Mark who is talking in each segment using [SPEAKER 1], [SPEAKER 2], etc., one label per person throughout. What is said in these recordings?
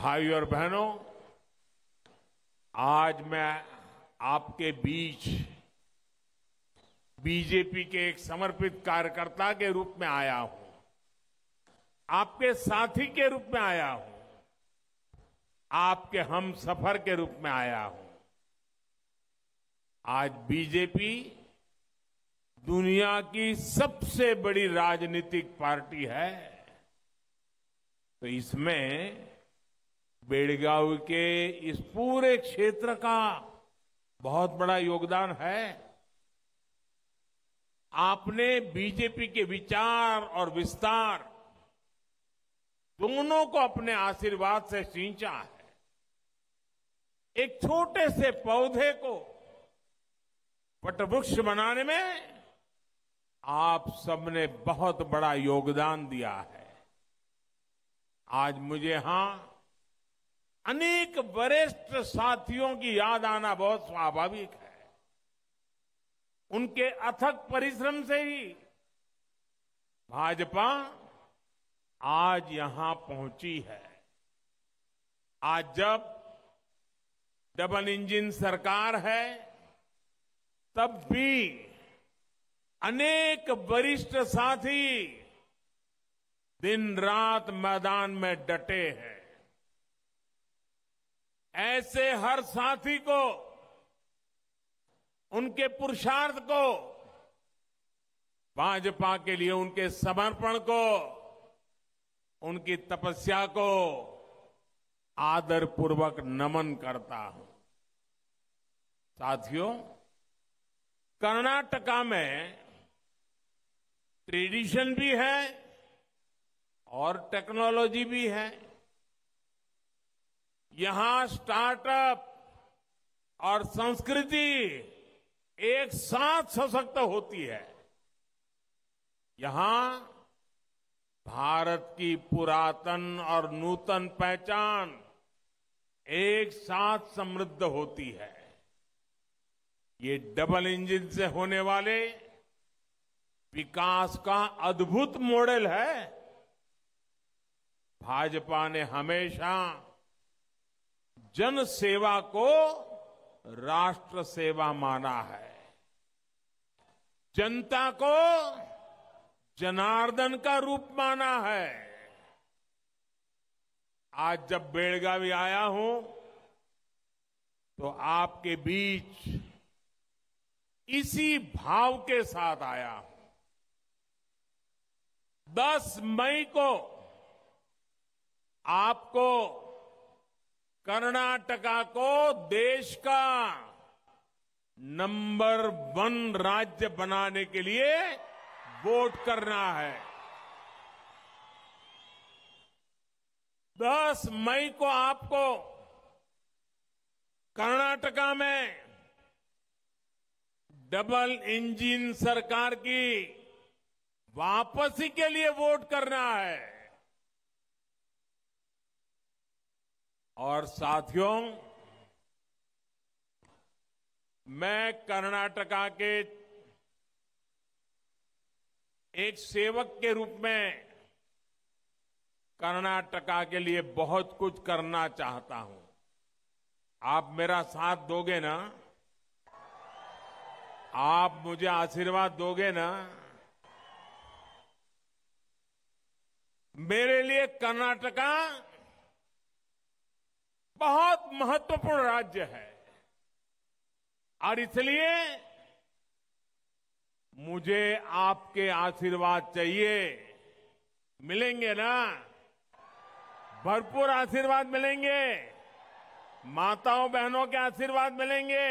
[SPEAKER 1] भाइयों और बहनों, आज मैं आपके बीच बीजेपी के एक समर्पित कार्यकर्ता के रूप में आया हूं, आपके साथी के रूप में आया हूं, आपके हमसफर के रूप में आया हूं। आज बीजेपी दुनिया की सबसे बड़ी राजनीतिक पार्टी है, तो इसमें बेलगावी के इस पूरे क्षेत्र का बहुत बड़ा योगदान है। आपने बीजेपी के विचार और विस्तार दोनों को अपने आशीर्वाद से सींचा है। एक छोटे से पौधे को वटवृक्ष बनाने में आप सबने बहुत बड़ा योगदान दिया है। आज मुझे यहां अनेक वरिष्ठ साथियों की याद आना बहुत स्वाभाविक है। उनके अथक परिश्रम से ही भाजपा आज यहां पहुंची है। आज जब डबल इंजन सरकार है, तब भी अनेक वरिष्ठ साथी दिन रात मैदान में डटे हैं। ऐसे हर साथी को, उनके पुरुषार्थ को, भाजपा के लिए उनके समर्पण को, उनकी तपस्या को आदरपूर्वक नमन करता हूं। साथियों, कर्नाटका में ट्रेडिशन भी है और टेक्नोलॉजी भी है। यहां स्टार्टअप और संस्कृति एक साथ सशक्त होती है। यहां भारत की पुरातन और नूतन पहचान एक साथ समृद्ध होती है। ये डबल इंजन से होने वाले विकास का अद्भुत मॉडल है। भाजपा ने हमेशा जन सेवा को राष्ट्र सेवा माना है, जनता को जनार्दन का रूप माना है। आज जब बेलगावी आया हूं, तो आपके बीच इसी भाव के साथ आया हूं। 10 मई को आपको कर्नाटका को देश का नंबर 1 राज्य बनाने के लिए वोट करना है। 10 मई को आपको कर्नाटका में डबल इंजन सरकार की वापसी के लिए वोट करना है। और साथियों, मैं कर्नाटका के एक सेवक के रूप में कर्नाटका के लिए बहुत कुछ करना चाहता हूं। आप मेरा साथ दोगे ना? आप मुझे आशीर्वाद दोगे ना? मेरे लिए कर्नाटका बहुत महत्वपूर्ण राज्य है और इसलिए मुझे आपके आशीर्वाद चाहिए। मिलेंगे ना? भरपूर आशीर्वाद मिलेंगे। माताओं बहनों के आशीर्वाद मिलेंगे,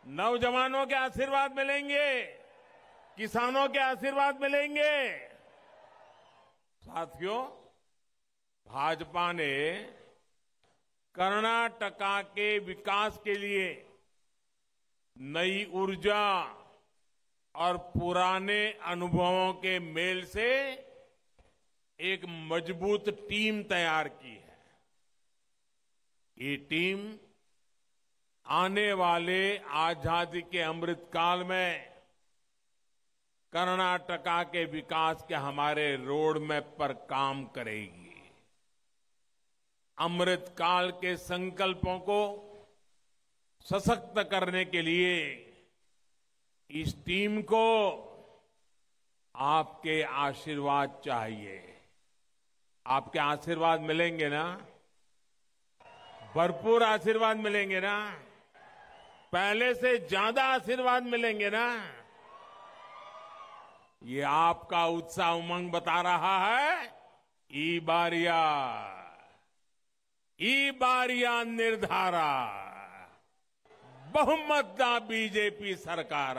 [SPEAKER 1] नौजवानों के आशीर्वाद मिलेंगे, किसानों के आशीर्वाद मिलेंगे। साथियों, भाजपा ने कर्नाटका के विकास के लिए नई ऊर्जा और पुराने अनुभवों के मेल से एक मजबूत टीम तैयार की है। ये टीम आने वाले आजादी के अमृतकाल में कर्नाटका के विकास के हमारे रोड मैप पर काम करेगी। अमृत काल के संकल्पों को सशक्त करने के लिए इस टीम को आपके आशीर्वाद चाहिए। आपके आशीर्वाद मिलेंगे ना? भरपूर आशीर्वाद मिलेंगे ना? पहले से ज्यादा आशीर्वाद मिलेंगे ना? ये आपका उत्साह उमंग बता रहा है। ಈ ಬಾರಿಯ ನಿರ್ಧಾರ ಬಹುಮತದ बीजेपी सरकार।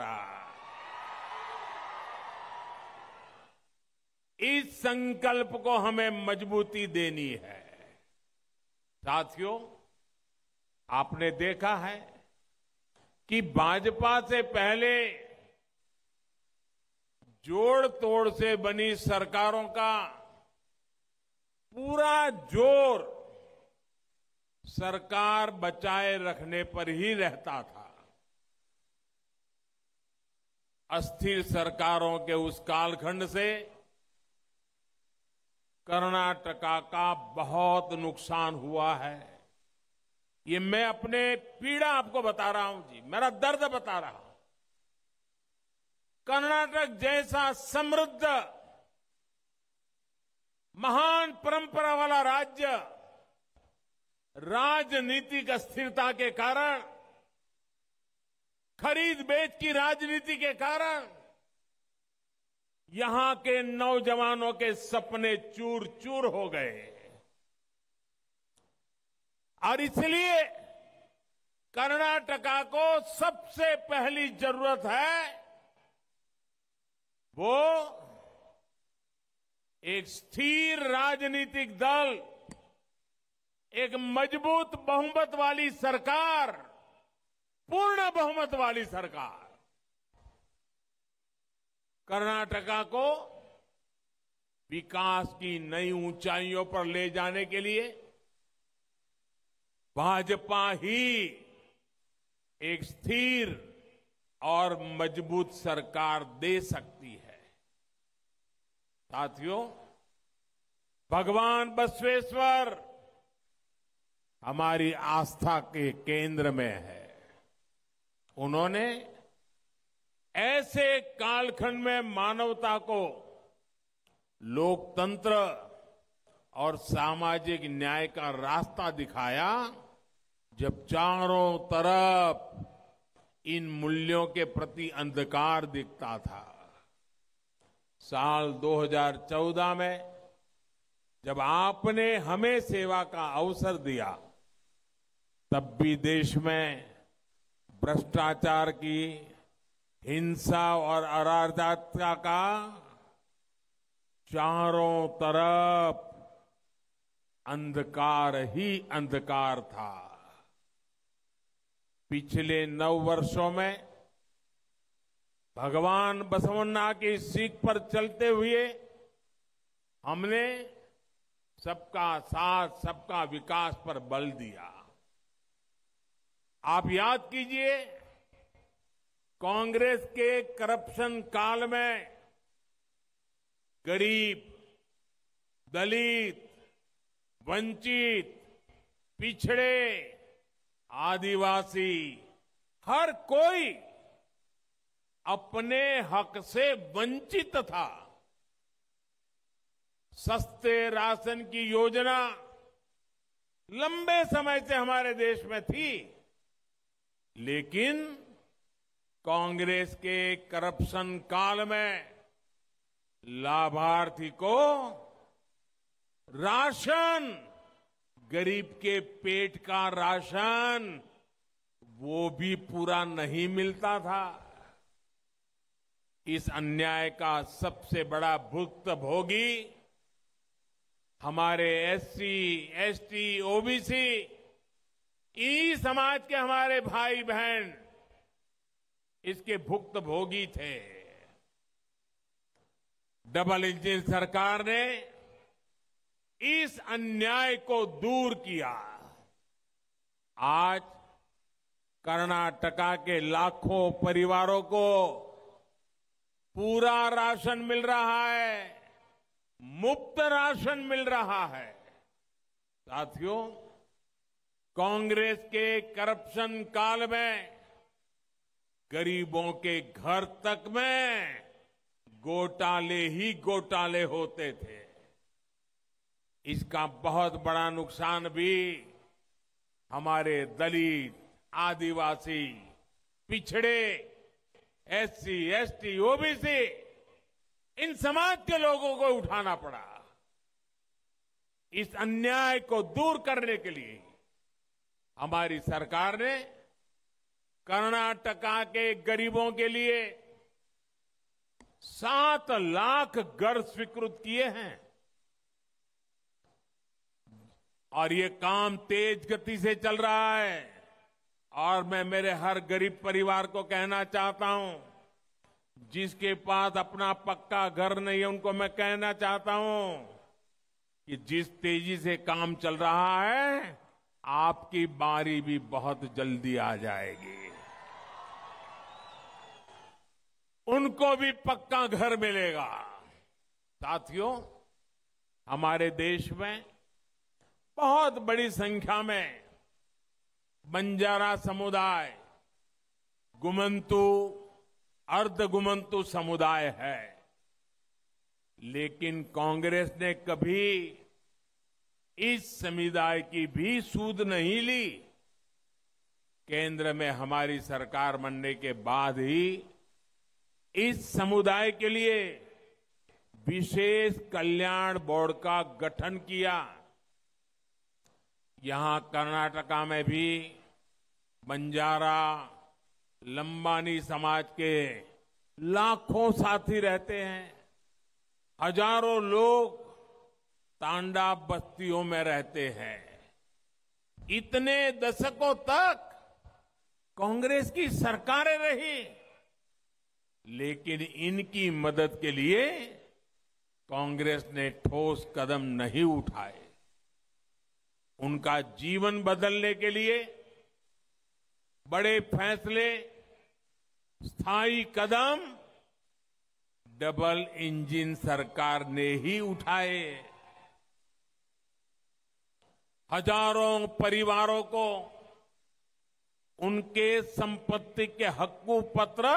[SPEAKER 1] इस संकल्प को हमें मजबूती देनी है। साथियों, आपने देखा है कि भाजपा से पहले जोड़ तोड़ से बनी सरकारों का पूरा जोर सरकार बचाए रखने पर ही रहता था। अस्थिर सरकारों के उस कालखंड से कर्नाटका का बहुत नुकसान हुआ है। ये मैं अपने पीड़ा आपको बता रहा हूं जी, मेरा दर्द बता रहा हूं। कर्नाटक जैसा समृद्ध महान परंपरा वाला राज्य राजनीतिक अस्थिरता के कारण, खरीद बेच की राजनीति के कारण यहां के नौजवानों के सपने चूर चूर हो गए। और इसलिए कर्नाटका को सबसे पहली जरूरत है वो एक स्थिर राजनीतिक दल, एक मजबूत बहुमत वाली सरकार, पूर्ण बहुमत वाली सरकार। कर्नाटका को विकास की नई ऊंचाइयों पर ले जाने के लिए भाजपा ही एक स्थिर और मजबूत सरकार दे सकती है। साथियों, भगवान बसवेश्वर हमारी आस्था के केंद्र में है। उन्होंने ऐसे कालखंड में मानवता को लोकतंत्र और सामाजिक न्याय का रास्ता दिखाया, जब चारों तरफ इन मूल्यों के प्रति अंधकार दिखता था। साल 2014 में जब आपने हमें सेवा का अवसर दिया, तब भी देश में भ्रष्टाचार की, हिंसा और अराजकता का चारों तरफ अंधकार ही अंधकार था। पिछले 9 वर्षों में भगवान बसवन्ना की सीख पर चलते हुए हमने सबका साथ, सबका विकास पर बल दिया। आप याद कीजिए, कांग्रेस के करप्शन काल में गरीब, दलित, वंचित, पिछड़े, आदिवासी, हर कोई अपने हक से वंचित था। सस्ते राशन की योजना लंबे समय से हमारे देश में थी, लेकिन कांग्रेस के करप्शन काल में लाभार्थी को राशन, गरीब के पेट का राशन, वो भी पूरा नहीं मिलता था। इस अन्याय का सबसे बड़ा भुक्तभोगी हमारे एससी, एसटी, ओबीसी, इन्हीं समाज के हमारे भाई बहन इसके भुक्तभोगी थे। डबल इंजन सरकार ने इस अन्याय को दूर किया। आज कर्नाटका के लाखों परिवारों को पूरा राशन मिल रहा है, मुफ्त राशन मिल रहा है। साथियों, कांग्रेस के करप्शन काल में गरीबों के घर तक में घोटाले ही घोटाले होते थे। इसका बहुत बड़ा नुकसान भी हमारे दलित, आदिवासी, पिछड़े, एससी, एसटी, ओबीसी इन समाज के लोगों को उठाना पड़ा। इस अन्याय को दूर करने के लिए हमारी सरकार ने कर्नाटका के गरीबों के लिए 7 लाख घर स्वीकृत किए हैं और ये काम तेज गति से चल रहा है। और मैं मेरे हर गरीब परिवार को कहना चाहता हूं, जिसके पास अपना पक्का घर नहीं है, उनको मैं कहना चाहता हूं कि जिस तेजी से काम चल रहा है, आपकी बारी भी बहुत जल्दी आ जाएगी। उनको भी पक्का घर मिलेगा। साथियों, हमारे देश में बहुत बड़ी संख्या में बंजारा समुदाय, गुमंतु, अर्धगुमंतु समुदाय है, लेकिन कांग्रेस ने कभी इस समुदाय की भी सूध नहीं ली। केंद्र में हमारी सरकार बनने के बाद ही इस समुदाय के लिए विशेष कल्याण बोर्ड का गठन किया। यहां कर्नाटका में भी बंजारा, लंबानी समाज के लाखों साथी रहते हैं। हजारों लोग तांडा बस्तियों में रहते हैं। इतने दशकों तक कांग्रेस की सरकारें रही, लेकिन इनकी मदद के लिए कांग्रेस ने ठोस कदम नहीं उठाए। उनका जीवन बदलने के लिए बड़े फैसले, स्थायी कदम डबल इंजन सरकार ने ही उठाए। हजारों परिवारों को उनके संपत्ति के हक्कू पत्र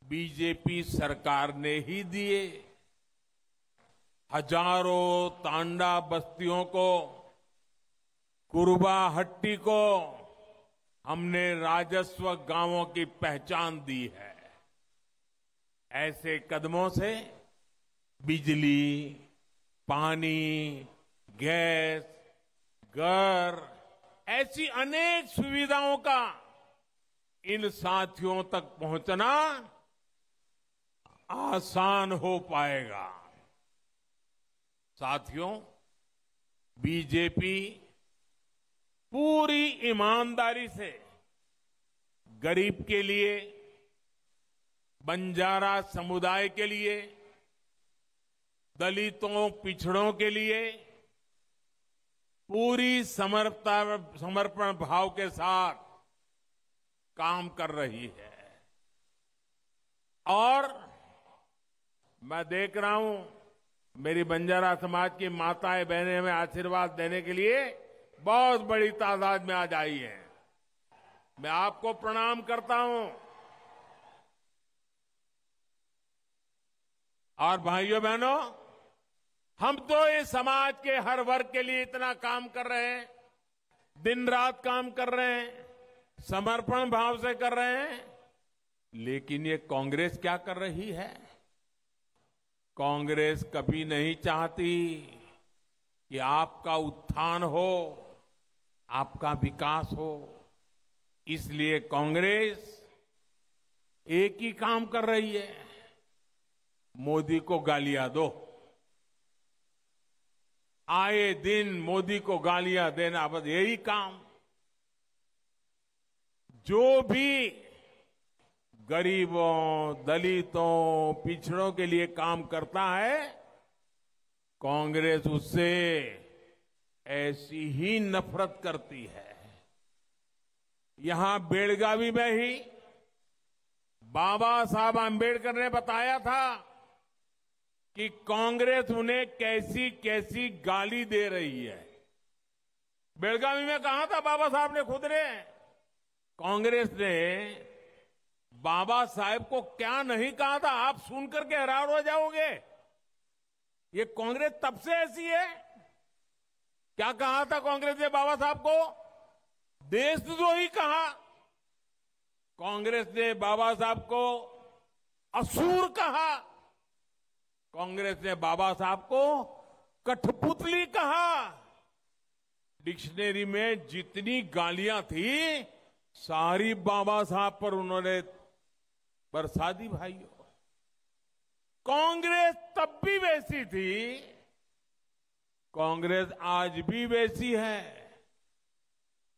[SPEAKER 1] बीजेपी सरकार ने ही दिए। हजारों तांडा बस्तियों को, कुरुबा हट्टी को हमने राजस्व गांवों की पहचान दी है। ऐसे कदमों से बिजली, पानी, गैस, घर, ऐसी अनेक सुविधाओं का इन साथियों तक पहुंचना आसान हो पाएगा। साथियों, बीजेपी पूरी ईमानदारी से गरीब के लिए, बंजारा समुदाय के लिए, दलितों, पिछड़ों के लिए पूरी समर्पण भाव के साथ काम कर रही है। और मैं देख रहा हूं, मेरी बंजारा समाज की माताएं, बहनें हमें आशीर्वाद देने के लिए बहुत बड़ी तादाद में आज आई हैं। मैं आपको प्रणाम करता हूं। और भाइयों बहनों, हम तो इस समाज के हर वर्ग के लिए इतना काम कर रहे हैं, दिन रात काम कर रहे हैं, समर्पण भाव से कर रहे हैं, लेकिन ये कांग्रेस क्या कर रही है? कांग्रेस कभी नहीं चाहती कि आपका उत्थान हो, आपका विकास हो। इसलिए कांग्रेस एक ही काम कर रही है, मोदी को गालियां दो। आए दिन मोदी को गालियां देना, बस यही काम। जो भी गरीबों, दलितों, पिछड़ों के लिए काम करता है, कांग्रेस उससे ऐसी ही नफरत करती है। यहां बेलगावी में ही बाबा साहब आंबेडकर ने बताया था कि कांग्रेस उन्हें कैसी कैसी गाली दे रही है। बेलगावी में कहा था बाबा साहब ने खुद ने, कांग्रेस ने बाबा साहब को क्या नहीं कहा था, आप सुन करके हैरान हो जाओगे। ये कांग्रेस तब से ऐसी है। क्या कहा था कांग्रेस ने बाबा साहब को? देशद्रोही कहा। कांग्रेस ने बाबा साहब को असुर कहा। कांग्रेस ने बाबा साहब को कठपुतली कहा। डिक्शनरी में जितनी गालियां थी सारी बाबा साहब पर उन्होंने बरसा दी। भाइयों, कांग्रेस तब भी वैसी थी, कांग्रेस आज भी वैसी है।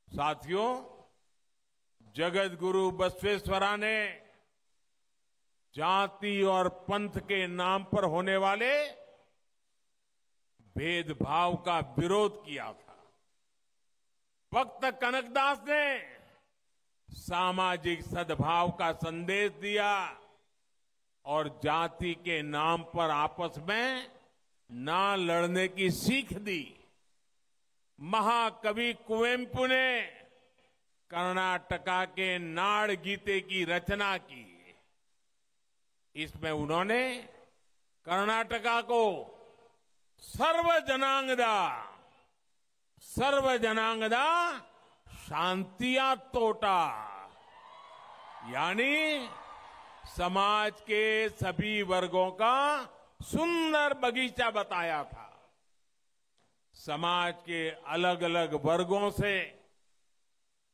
[SPEAKER 1] साथियों, जगत गुरु बसवेश्वरा ने जाति और पंथ के नाम पर होने वाले भेदभाव का विरोध किया था। भक्त कनकदास ने सामाजिक सद्भाव का संदेश दिया और जाति के नाम पर आपस में ना लड़ने की सीख दी। महाकवि कुवेंपु ने कर्नाटका के नाड़ गीते की रचना की। इसमें उन्होंने कर्नाटका को सर्वजनांगदा शांतिया तोटा, यानी समाज के सभी वर्गों का सुंदर बगीचा बताया था। समाज के अलग अलग वर्गों से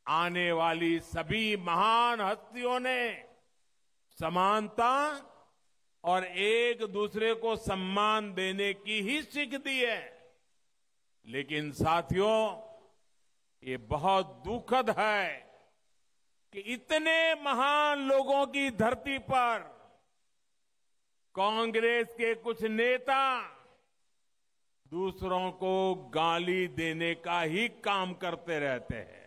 [SPEAKER 1] आने वाली सभी महान हस्तियों ने समानता और एक दूसरे को सम्मान देने की ही सीख दी है। लेकिन साथियों, ये बहुत दुखद है कि इतने महान लोगों की धरती पर कांग्रेस के कुछ नेता दूसरों को गाली देने का ही काम करते रहते हैं।